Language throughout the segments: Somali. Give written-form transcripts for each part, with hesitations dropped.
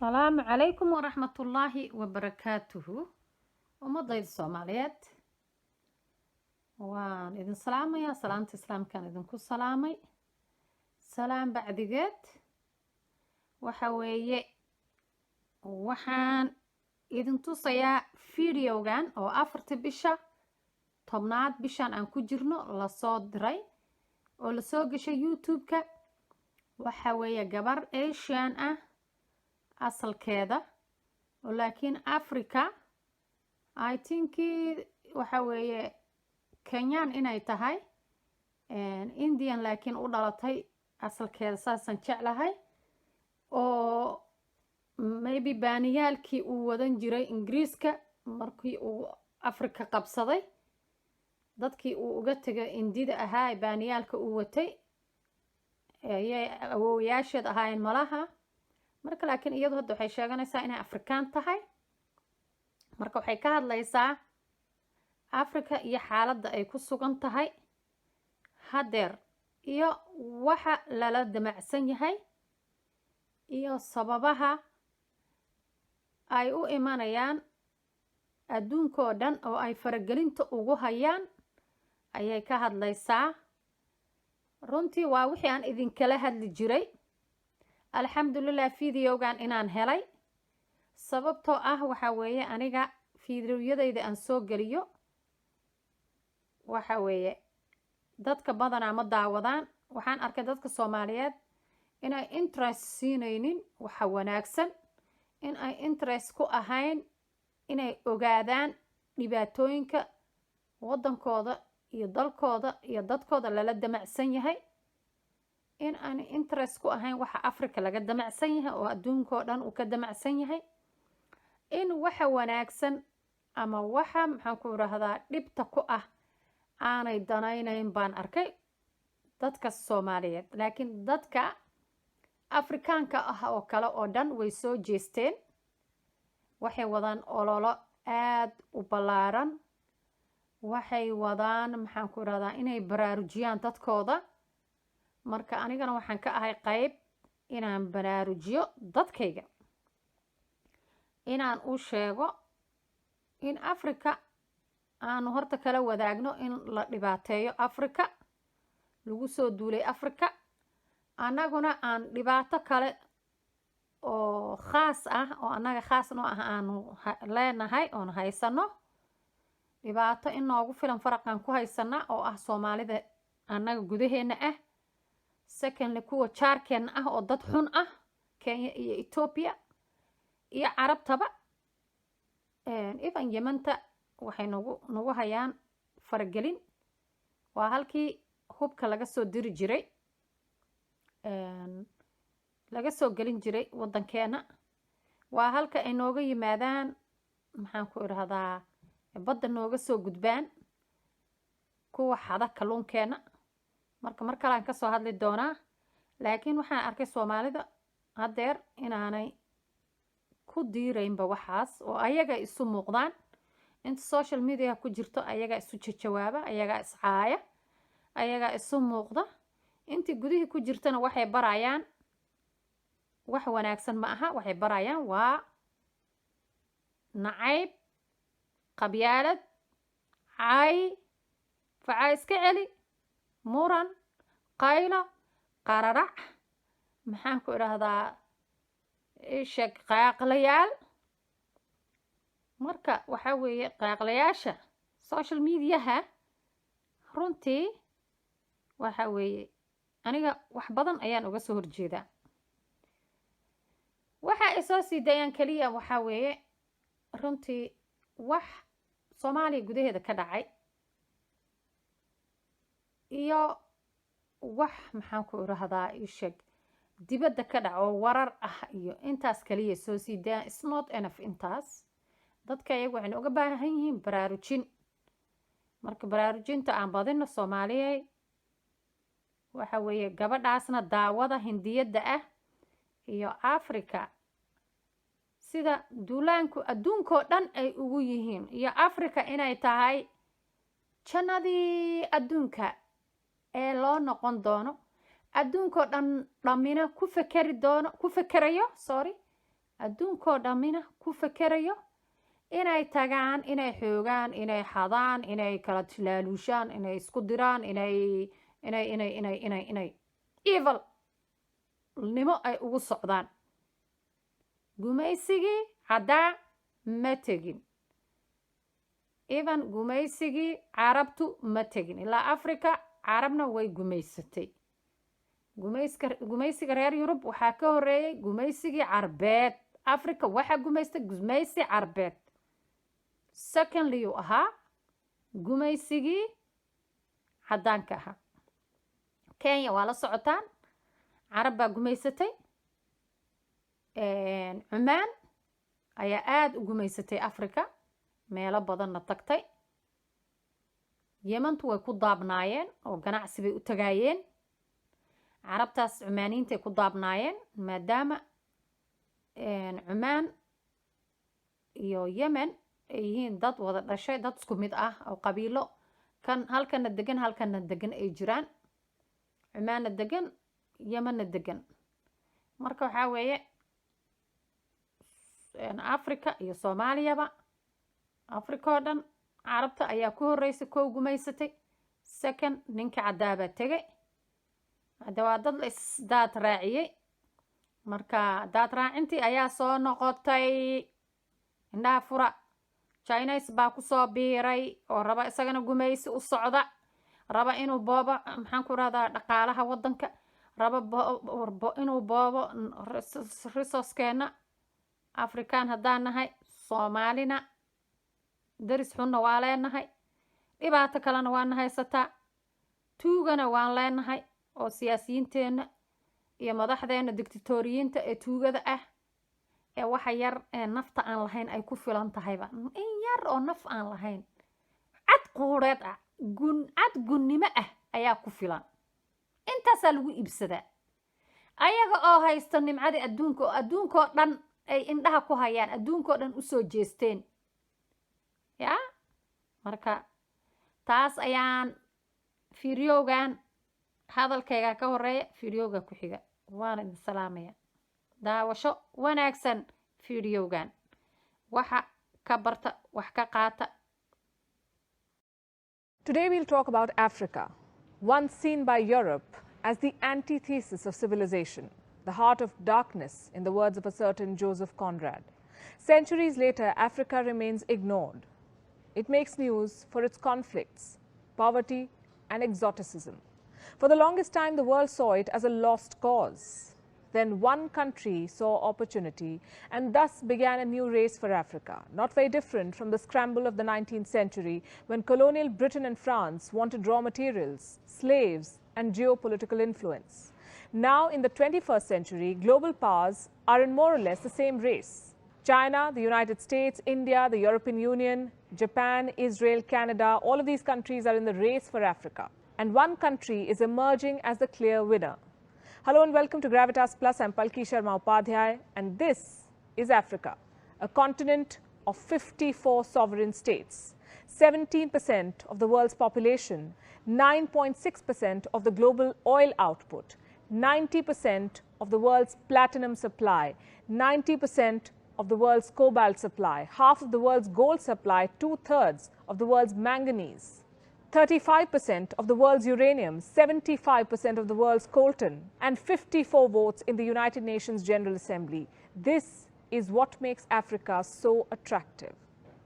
السلام عليكم ورحمة الله وبركاته ومضيد الصوماليات وان إذن سلامي يا سلامة إسلام كان إذن كل سلامي سلام بعدقات وحوية وحان إذن تصيا فيديوغان أو أفرت بشا طبنات بشان أن كجرنو لصود دراي أو لصوقش يوتيوب كا وحوية قبر إيشان asalkeeda laakiin Africa I think waxa weeye Kenyan inay tahay Indian laakiin u dhalatay asalkeeda saasan jeclahay oo maybe baaniyaalkii uu wadan jiray Ingiriiska markii uu Africa qabsaday dadkii uu uga tagay Indida ahaa baaniyaalka uu watay ayay awooyaasheed ahaayeen malaha marka laakiin iyadu hadda waxay sheeganaysaa inay Afrikaan tahay marka waxay ka hadlaysaa Afrika iyo xaaladda ay ku sugan tahay hadeer iyo waxa lala damacsan yahay iyo sababaha ay u imanayaan adduunka oo dhan oo ay faragelinta ugu hayaan ayay ka hadlaysaa runtii waa wixii aan idin kala hadli jiray alxamdulillah fiidiyogan inaan helay sababtoo ah waxa weeye aniga fiidiyadayda aan soo galiyo waxa weeye dadka badanaa ma daawadaan waxaan arkay dadka Soomaaliyeed inay interest siinaynin waxa wanaagsan in ay interest ku ahayn inay ogaadaan dhibaatooyinka wadankooda iyo dalkooda iyo dadkooda lala damacsan yahay in aan interest ku ahayn waxa Afrika laga damacsan yahay oo adduunka oo dhan uu ka damacsan yahay in waxa wanaagsan ama waxa maxaan ku raahdaa dhibta ku ah aanay danaynayn baan arkay dadka Soomaaliyeed laakiin dadka Afrikaanka ah oo kale oo dhan way soo jeesteen waxay wadaan ololo aad u ballaaran waxay wadaan maxaan ku raahdaa inay baraarujiyaan dadkooda marka anigana waxaan ka ahay qayb inaan baraarujiyo dadkayga inaan u sheego in Afrika aanu horta kala wadaagno in la dhibaateeyo Afrika lagu soo duulay Afrika anaguna aan dhibaato kale oo khaas ah oo anaga khaas noo ah aanu leenahay oo haysano dhibaato in noogu filan faraqan ku haysana oo ah Soomaalida anaga gudaheena ah secondly kuwa jaarkeen ah oo dad xun ah Kenya iyo Ethiopia iyo Carabtaba even Yemanta waxay nagu hayaan faragelin waa halkii hubka laga soo diri jiray laga soo galin jiray wadankeena waa halka ay nooga yimaadaan maxaan ku irahdaa badda nooga soo gudbaan kuwa xada kalluunkeena marka kale aan ka soo hadli doonaa laakiin waxaan arkay Soomaalida hadeer inaanay ku diireynba waxaas oo ayaga isu muuqdaan inta social media ku jirto ayaga isu jawaaba ayaga iscaaya ayaga isu muuqda intii gudihii ku jirtana waxay barayaan wax wanaagsan ma aha waxay barayaan waa nacayb qabyaalad caay facaa iska celi muran qaylo qararac maxaan ku irahdaa ishaq qaaqlayaal marka waxa weeye qaaqlayaasha social mediaha runtii waxa weeye aniga wax badan ayaan uga soo horjeedaa waxa ay soo siidayaan kaliya waxa weeye runtii wax Soomaaliya gudaheeda ka dhacay iyo wax maxaan ku irahdaa ishaq dibadda ka dhaco warar ah iyo intaas kaliya soo siidaan is not enough intaas dadka iyagu waxay uga baahan yihiin baraarujin marka baraarujinta aan badino Soomaaliyeey waxa weeye gabadhaasna daawada hindiyada ah iyo Afrika sida duulaanku adduunka oo dhan ay ugu yihiin iyo Afrika inay tahay jannadii adduunka ee loo noqon doono adduunka oo dhan dhamina ku fekerayo adduunkoo dhammina ku fekerayo inay tagaan, inay xoogaan, inay xadaan, inay kala tilaaluushaan, inay isku diraan, inay evil nimo ay ugu socdaan. gumaysigii haddaa ma tegin, even gumaysigii carabtu ma tegin. ilaa Afrika carabna way gumaysatay. gumaysiga reer Yurub waxaa ka horeeyay gumaysigii carbeed. Afrika waxaa gumaystay gumaysi carbeed. secondly uu ahaa gumaysigii caddaanka ahaa. Kenya waa la socotaan, carab baa gumaysatay. Cumaan ayaa aada u gumaysatay Afrika, meelo badanna tagtay. Yemantu way ku daabnaayeen oo ganacsi bay u tagaayeen. carabtaas cumaaniintay ku daabnaayeen maadaama cumaan iyo yemen ay yihiin dad wada dhashay, dad isku mid ah oo qabiilo kan halkana degan ay jiraan. cumaanna degan, yemenna degan. marka waxaa weeye Afrika iyo Soomaaliyaba, Afrika oo dhan carabta ayaa ku horeysay koo gumaysatay. second ninka caddaabaa tegay. hadda waa dad la isdaad raaciyey. marka daad raacintii ayaa soo noqotay. indhaha fura. Chinese baa ku soo biiray oo raba isagana gumaysi u socda, raba inuu boobo maxaan ku rahdaa dhaqaalaha waddanka, raba inuu boobo resourcekeena. Afrikaan haddaan nahay, Soomaalina daris xunna waa leenahay, dhibaato kalena waana haysataa, tuugana waan leenahay oo siyaasiyiinteenna iyo madaxdeena dictatoriyiinta ee tuugada ah ee waxa yar ee nafta aan lahayn ay ku filan tahayba. in yar oo naf aan lahayn, cad quureed ah, cad gunnimo ah ayaa ku filan. intaasaa lagu iibsadaa ayaga oo haysta nimcadii adduunka oo adduunkoo dhan ay indhaha ku hayaan, adduunkoo dhan usoo jeesteen. yaa marka taas ayaan fiidiyowgan hadalkayga ka horeeya, fiidiyowga ku xiga. waan idin salaamaya. daawasho wanaagsan fiidiyowgan. waxa ka barta, wax ka qaata. Today we'll talk about Africa, once seen by Europe as the antithesis of civilization, the heart of darkness, in the words of a certain Joseph Conrad. Centuries later, Africa remains ignored. It makes news for its conflicts, poverty, and exoticism. For the longest time, the world saw it as a lost cause. Then one country saw opportunity, and thus began a new race for Africa, not very different from the scramble of the 19th century when colonial Britain and France wanted raw materials, slaves, and geopolitical influence. Now, in the 21st century, global powers are in more or less the same race. China, the United States, India, the European Union, Japan, Israel, Canada, all of these countries are in the race for Africa. And one country is emerging as the clear winner. Hello and welcome to Gravitas Plus. I'm Palki Sharma Upadhyay, and this is Africa, a continent of 54 sovereign states, 17% of the world's population, 9.6% of the global oil output, 90% of the world's platinum supply, 90% of the world's cobalt supply, half of the world's gold supply, 2/3 of the world's manganese, 35% of the world's uranium, 75% of the world's coltan, and 54 votes in the United Nations General Assembly. This is what makes Africa so attractive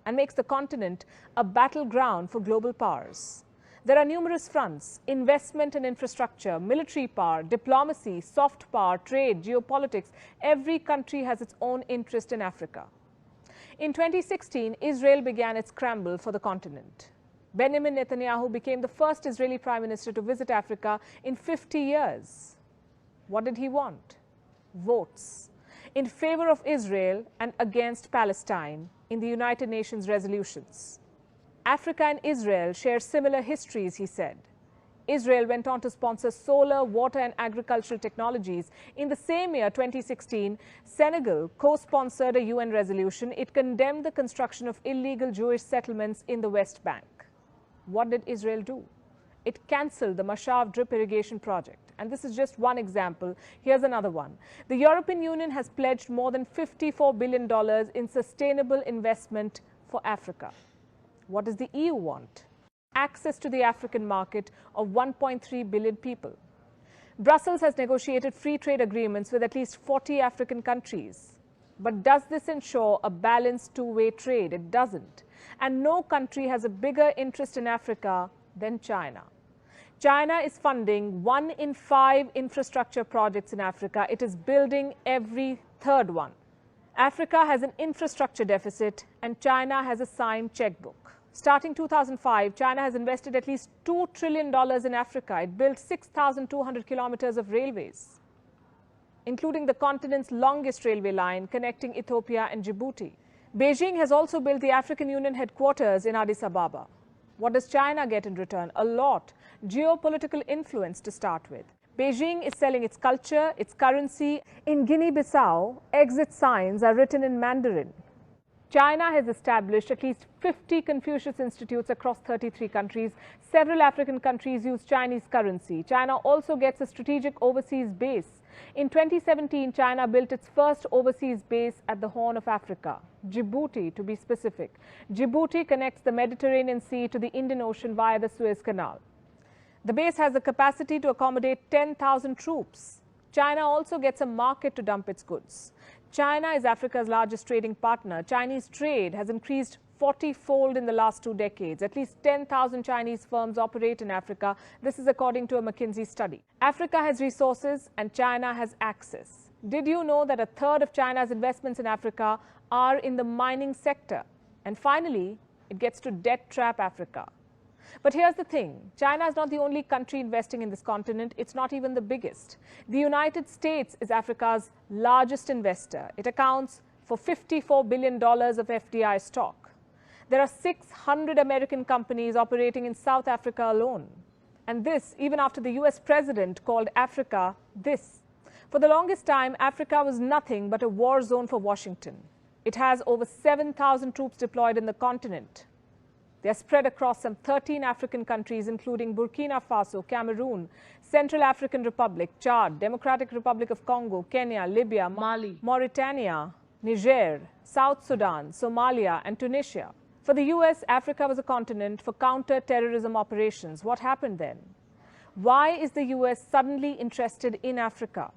and makes the continent a battleground for global powers. There are numerous fronts: investment and infrastructure, military power, diplomacy, soft power, trade, geopolitics. Every country has its own interest in Africa. In 2016, Israel began its scramble for the continent. Benjamin Netanyahu became the first Israeli Prime Minister to visit Africa in 50 years. What did he want? Votes in favor of Israel and against Palestine in the United Nations resolutions. Africa and Israel share similar histories, he said. Israel went on to sponsor solar, water, and agricultural technologies. In the same year, 2016, Senegal co-sponsored a UN resolution. It condemned the construction of illegal Jewish settlements in the West Bank. What did Israel do? It cancelled the Mashav drip irrigation project. And this is just one example. Here's another one. The European Union has pledged more than $54 billion in sustainable investment for Africa. What does the EU want? Access to the African market of 1.3 billion people. Brussels has negotiated free trade agreements with at least 40 African countries. But does this ensure a balanced two-way trade? It doesn't. And no country has a bigger interest in Africa than China. China is funding 1 in 5 infrastructure projects in Africa. It is building every third one. Africa has an infrastructure deficit and China has a signed checkbook. Starting 2005, China has invested at least $2 trillion in Africa. It built 6,200 kilometers of railways, including the continent's longest railway line connecting Ethiopia and Djibouti. Beijing has also built the African Union headquarters in Addis Ababa. What does China get in return? A lot. Geopolitical influence to start with. Beijing is selling its culture, its currency. In Guinea-Bissau, exit signs are written in Mandarin. China has established at least 50 Confucius Institutes across 33 countries. Several African countries use Chinese currency. China also gets a strategic overseas base. In 2017, China built its first overseas base at the Horn of Africa, Djibouti to be specific. Djibouti connects the Mediterranean Sea to the Indian Ocean via the Suez Canal. The base has the capacity to accommodate 10,000 troops. China also gets a market to dump its goods. China is Africa's largest trading partner. Chinese trade has increased 40-fold in the last 2 decades. At least 10,000 Chinese firms operate in Africa. This is according to a McKinsey study. Africa has resources and China has access. Did you know that a third of China's investments in Africa are in the mining sector? And finally, it gets to debt trap Africa. But here's the thing, China is not the only country investing in this continent. It's not even the biggest. The United States is Africa's largest investor. It accounts for $54 billion of FDI stock. There are 600 American companies operating in South Africa alone. And this, even after the US president called Africa this. For the longest time, Africa was nothing but a war zone for Washington. It has over 7,000 troops deployed in the continent. They are spread across some 13 African countries, including Burkina Faso, Cameroon, Central African Republic, Chad, Democratic Republic of Congo, Kenya, Libya, Mali, Mauritania, Niger, South Sudan, Somalia, and Tunisia. For the US, Africa was a continent for counter-terrorism operations. What happened then? Why is the US suddenly interested in Africa?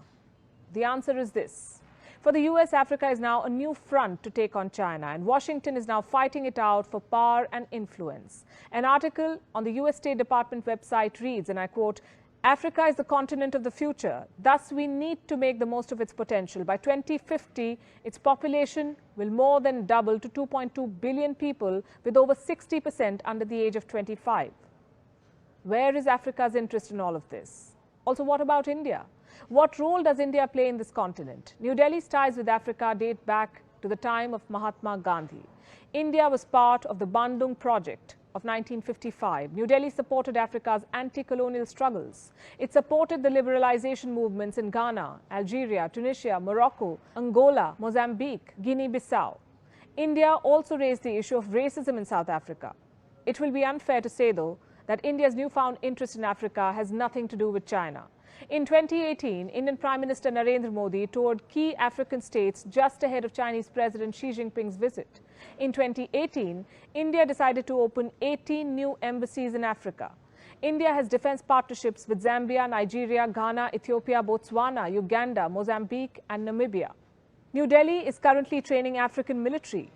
The answer is this. For the US, Africa is now a new front to take on China, and Washington is now fighting it out for power and influence. An article on the US State Department website reads, and I quote, "Africa is the continent of the future. Thus, we need to make the most of its potential. By 2050, its population will more than double to 2.2 billion people, with over 60% under the age of 25. Where is Africa's interest in all of this? Also, what about India? What role does India play in this continent? New Delhi's ties with Africa date back to the time of Mahatma Gandhi. India was part of the Bandung Project of 1955. New Delhi supported Africa's anti-colonial struggles. It supported the liberalization movements in Ghana, Algeria, Tunisia, Morocco, Angola, Mozambique, Guinea-Bissau. India also raised the issue of racism in South Africa. It will be unfair to say, though, that India's newfound interest in Africa has nothing to do with China. In 2018, Indian Prime Minister Narendra Modi toured key African states just ahead of Chinese President Xi Jinping's visit. In 2018, India decided to open 18 new embassies in Africa. India has defense partnerships with Zambia, Nigeria, Ghana, Ethiopia, Botswana, Uganda, Mozambique, and Namibia. New Delhi is currently training African military.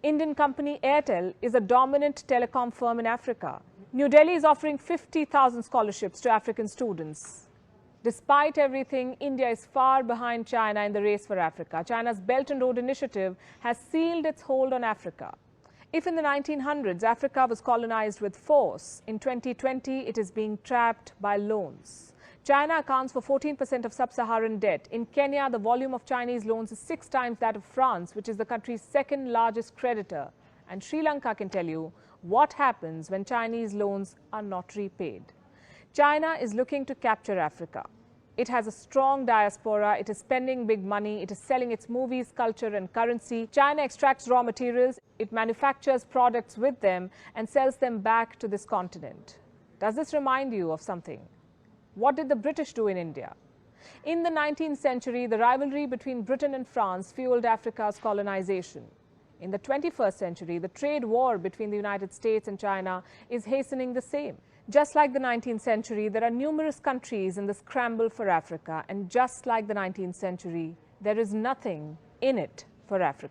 Indian company Airtel is a dominant telecom firm in Africa. New Delhi is offering 50,000 scholarships to African students. Despite everything, India is far behind China in the race for Africa. China's Belt and Road Initiative has sealed its hold on Africa. If in the 1900s Africa was colonized with force, in 2020 it is being trapped by loans. China accounts for 14% of sub-Saharan debt. In Kenya, the volume of Chinese loans is 6 times that of France, which is the country's second largest creditor. And Sri Lanka can tell you what happens when Chinese loans are not repaid. China is looking to capture Africa. It has a strong diaspora, it is spending big money, it is selling its movies, culture and currency. China extracts raw materials, it manufactures products with them and sells them back to this continent. Does this remind you of something? What did the British do in India? In the 19th century, the rivalry between Britain and France fueled Africa's colonization. In the 21st century, the trade war between the United States and China is hastening the same. Just like the 19th century, there are numerous countries in the scramble for Africa, and just like the 19th century, there is nothing in it for Africa.